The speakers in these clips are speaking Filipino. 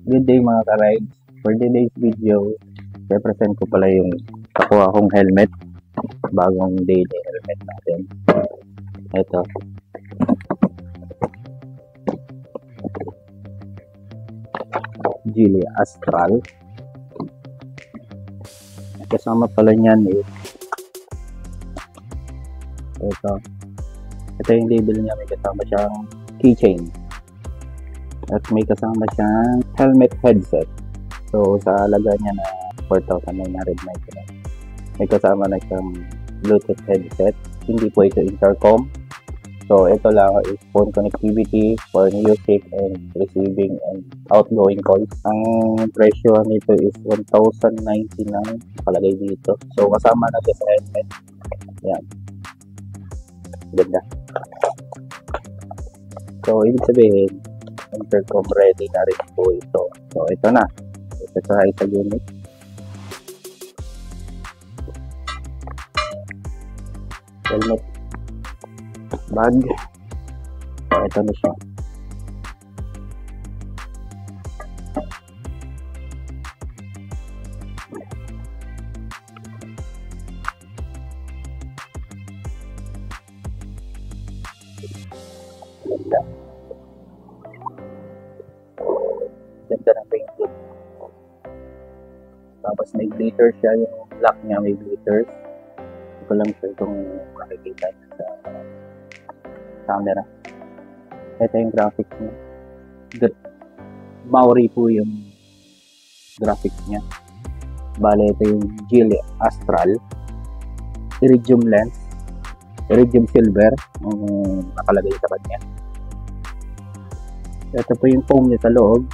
Good day mga ka-rides. For today's video, represent ko pala yung nakuha kong helmet. Bagong daily helmet natin. Ito. Geely Astral. Kasama pala niyan ito. Ito yung label niya. May kasama siyang keychain. At may kasama siyang helmet headset. So, sa halaga niya na 4,999. May kasama na siyang Bluetooth headset. Hindi po ito intercom. So, ito lang is phone connectivity for music and receiving and outgoing calls. Ang presyo nito is 1,099. Nakalagay dito. So, kasama na siya sa helmet. Yan. Ganda. So, ibig sabihin, intercom ready na rin po ito. So, ito na. Ito sa unit. Helmet. Bag. So, ito na siya. Ganda. Ganda ng painting. Tapos may glitters siya. Yung lock niya may glitters. Hindi ko lang sure kung makikita niya sa camera. Ito yung graphics niya. Maori po yung graphics niya. Bale, ito yung Geely Astral. Iridium lens. Iridium silver. Nakalagay sa kanya. Ito po yung foam niya sa loob.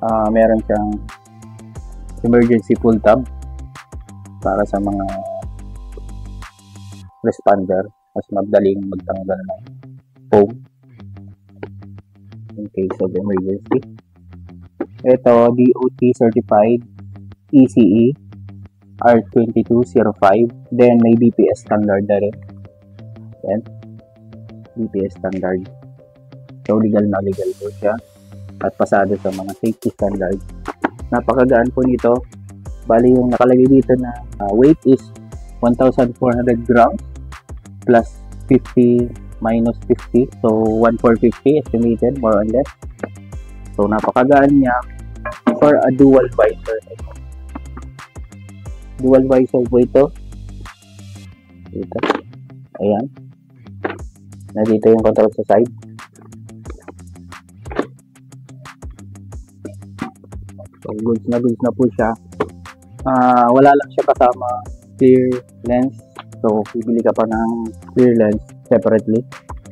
Meron siyang emergency pull tab para sa mga responder. Mas madaling magtanggal ng foam in case of emergency. Ito, DOT certified ECE R2205. Then may BPS standard na rin. Yan. BPS standard. So legal na legal po siya. At pasado sa mga safety standard. Napakagaan po nito. Bali yung nakalagay dito na weight is 1,400 grams plus 50 minus 50. So 1,450 estimated more or less. So napakagaan niya for a dual visor. Dual visor po ito. Dito. Ayan. Nandito yung control sa side. So, goods na po siya. Wala lang siya kasama clear lens. So, bibili ka pa ng clear lens separately.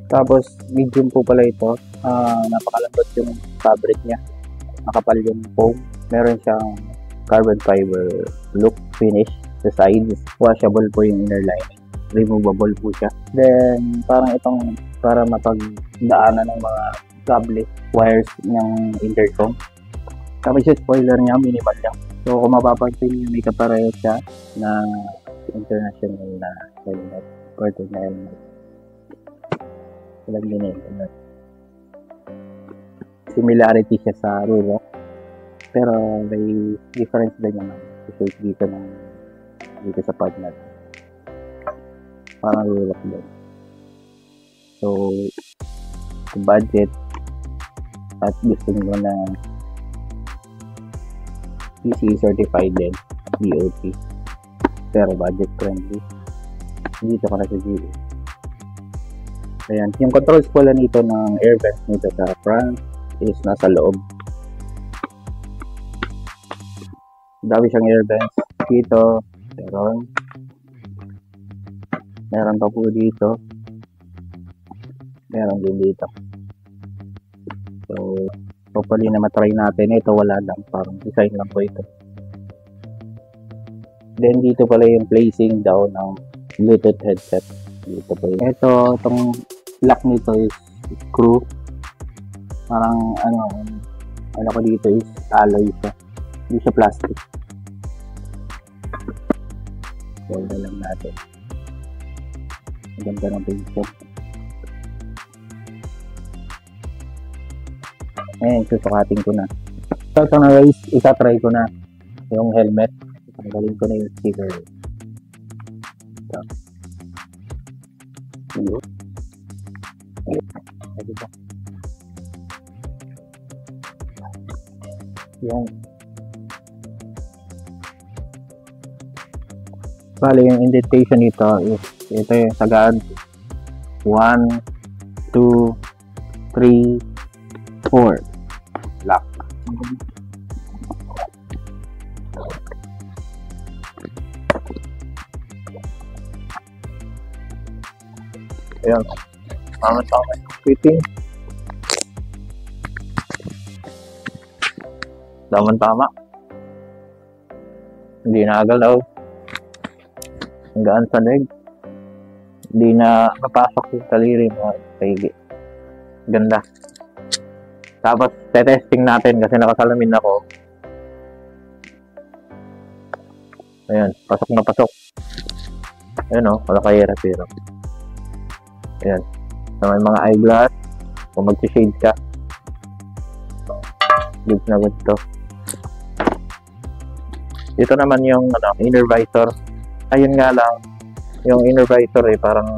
Tapos, medium po pala ito. Napakalambot yung fabric niya. Nakapal yung foam. Meron siyang carbon fiber look finish sa sides. Washable po yung inner lining. Removable po siya. Then, parang itong para mapagdaanan ng mga cable wires ng intercom. Tapos yung spoiler niya, minimal lang. So, kung mapapansin niyo, may kapareho siya na international na helmet. Ported na helmet. Walang din helmet. Similarity siya sa Ruroc. Pero may difference din naman. Shape dito sa part natin. Parang Ruroc din. So, budget at gusto nyo na ECE certified din, DOT, pero budget friendly. Dito ka na sa Geely. Ayan, yung controls pala nito ng air vents nito sa front is nasa loob. Dami siyang air vents dito, meron pa po dito, meron din dito. So, hopefully na matry natin. Ito wala lang. Parang design lang po ito. Then dito pala yung placing down ng Bluetooth headset. Dito po yun. Ito, itong lock nito is screw. Parang ano ko dito is alloy siya. Hindi siya plastic. Hold na lang natin. Maganda ng picture. Ayan, susukatin ko na. So, ito na guys, isa-try ko na yung helmet. Tanggalin ko na yung sticker. Ito. Ayun. Ito. Yan. Bali, yung indentation nito is ito yung sagad 1, 2, 3, 4 lock. Ayan, tama yung fitting, tama, hindi nagalaw, ang gaan sa leg, hindi na mapasok yung kaliri mo. Kaya ganda. Tapos testing natin kasi nakasalamin ako. Ayan, pasok na pasok. Ayan o, wala kahirap pero. Ayan, so may mga eyeglass kung mag-shade ka. Goods na goods to. Dito naman yung inner visor. Ayun nga lang, yung inner visor parang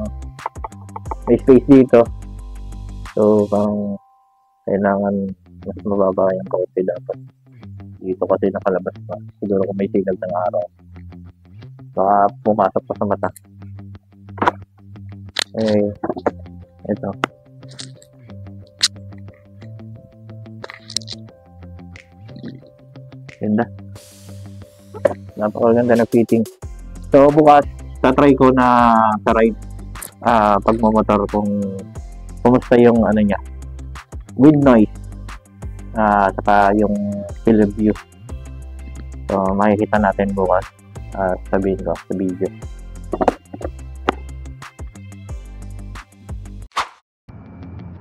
may space dito. So parang kailangan mas mababa yung kaunti dapat. Dito kasi nakalabas pa. Siguro kung may signal ng araw, baka pumasok pa sa mata. Ito. Ganda. Napakaganda na fitting. So bukas, tatry ko na sa ride pagmamotor kung kumusta yung niya, wind noise, saka yung field view. So makikita natin bukas, sabihin ko sa video.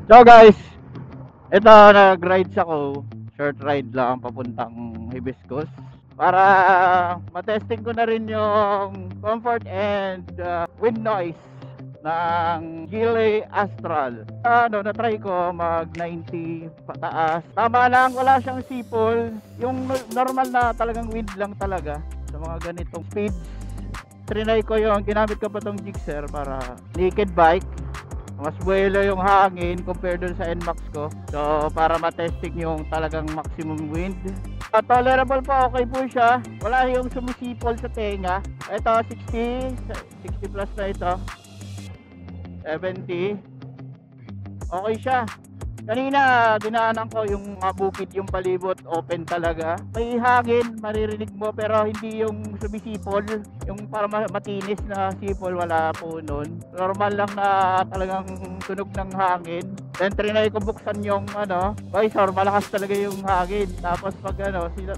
So guys, ito nag-rides ako, short ride lang papuntang Hibiscus para matesting ko na rin yung comfort and wind noise ng Geely Astral. Na-try ko mag 90 pataas. Tama lang, wala siyang sipol. Yung normal na talagang wind lang talaga sa mga ganitong speeds. Trinay ko yung, ginamit ko pa tong Gixxer para naked bike. Mas buwelo yung hangin compare dun sa NMAX ko. So para matesting yung talagang maximum wind. Tolerable pa, okay po siya. Wala yung sumisipol sa tenga. Ito 60 plus na ito. 70. Okay siya. Kanina dinaanan ko yung mga bukid, yung palibot open talaga. May hangin, maririnig mo, pero hindi yung sumisipol. Yung para matinis na sipol, wala po nun. Normal lang na talagang tunog ng hangin. Then trinay ko buksan yung visor, malakas talaga yung hangin. Tapos pag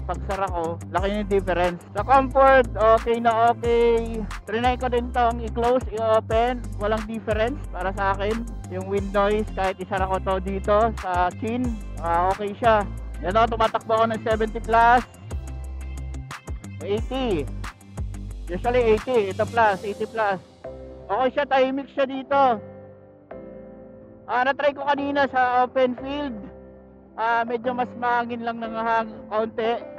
pagsara ko, laki yung difference. Sa comfort, okay na okay. Trinay ko din tong i-close, i-open, walang difference para sa akin. Yung wind noise, kahit isara ko to dito sa chin, okay siya. Yan o, tumatakbo ako ng 70 plus 80. Usually 80, ito plus 80 plus. Okay siya, tahimik siya dito. Na-try ko kanina sa open field, medyo mas mahangin lang ng kaunti.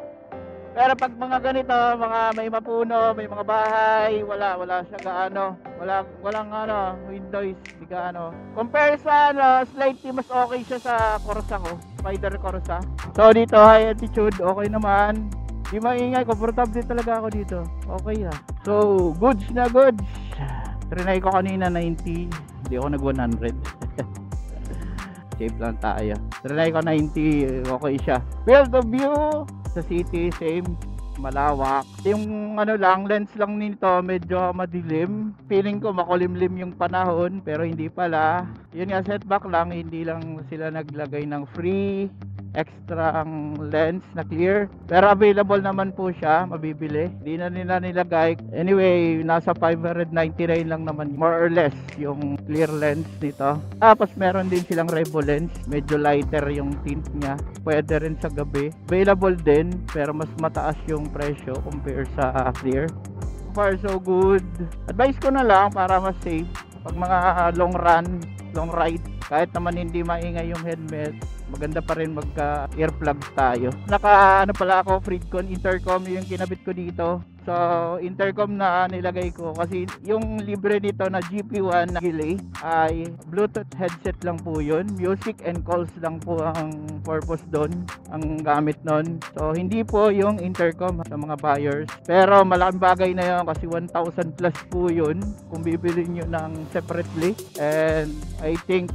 Pero pag mga ganito, mga may mapuno, may mga bahay, wala siya gaano. Walang wind noise, di gaano. Compare sa slightly mas okay siya sa Corsa ko, Spider Corsa. So dito high altitude, okay naman. Di maingay, comfortable talaga ako dito. Okay So goods na goods. Trinay ko kanina 90, hindi ako nag 100. Safe lang tayo. Trinay ko 90, okay siya. Field of view sa city, same, malawak. Yung lens lang nito medyo madilim. Feeling ko makulimlim yung panahon, pero hindi pala. Yun nga, setback lang, hindi lang sila naglagay ng free extra ang lens na clear, pero available naman po siya, mabibili. Hindi na nila nilagay. Anyway, nasa 599 lang naman more or less yung clear lens nito. Tapos meron din silang Revo lens, medyo lighter yung tint niya, pwede rin sa gabi. Available din, pero mas mataas yung presyo compare sa clear. So far so good. Advice ko na lang para mas safe pag mga long run, long ride, kahit naman hindi maingay yung helmet, maganda pa rin magka earplugs tayo. Naka ano pala ako, Freedcon intercom yung kinabit ko dito. So intercom na nilagay ko kasi yung libre nito na GP1 na delay ay Bluetooth headset lang po yun. Music and calls lang po ang purpose doon, ang gamit nun. So hindi po yung intercom sa mga buyers. Pero malaking bagay na yun kasi 1,000 plus po yun kung bibili nyo ng separately. And I think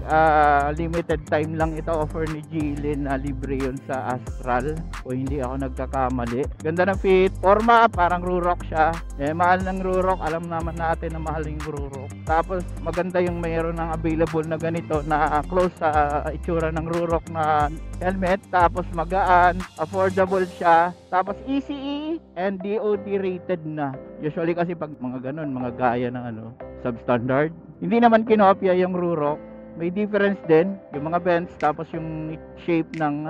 limited time lang ito offer ni Jilin na libre yun sa Astral kung hindi ako nagkakamali. Ganda ng fit, forma parang Rurok siya. Mahal ng Rurok, alam naman natin na mahal yung Rurok. Tapos maganda yung mayroon ng available na ganito na close sa itsura ng Rurok na helmet. Tapos magaan, affordable siya. Tapos ECE and DOT rated na. Usually kasi pag mga ganun, mga gaya ng substandard, hindi naman kinopya yung Rurok. May difference din yung mga bends, tapos yung shape ng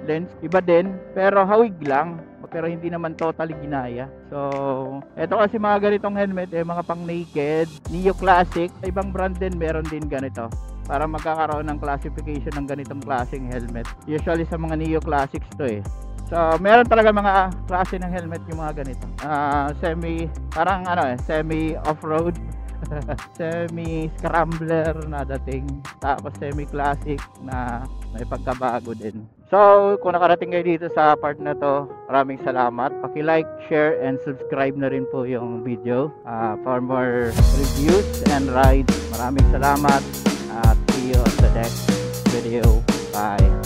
lens iba din, pero hawig lang, pero hindi naman totally ginaya. So eto kasi mga ganitong helmet mga pang naked, Neo Classic, ibang brand din meron din ganito para magkakaroon ng classification ng ganitong klaseng helmet. Usually sa mga Neo Classics to So meron talaga mga klase ng helmet yung mga ganito, semi parang semi off-road semi scrambler na dating, tapos semi classic na may pagkabago din. So kung nakarating kayo dito sa part na to, maraming salamat. Paki-like, share and subscribe na rin po yung video for more reviews and rides. Maraming salamat at see you on the next video. Bye.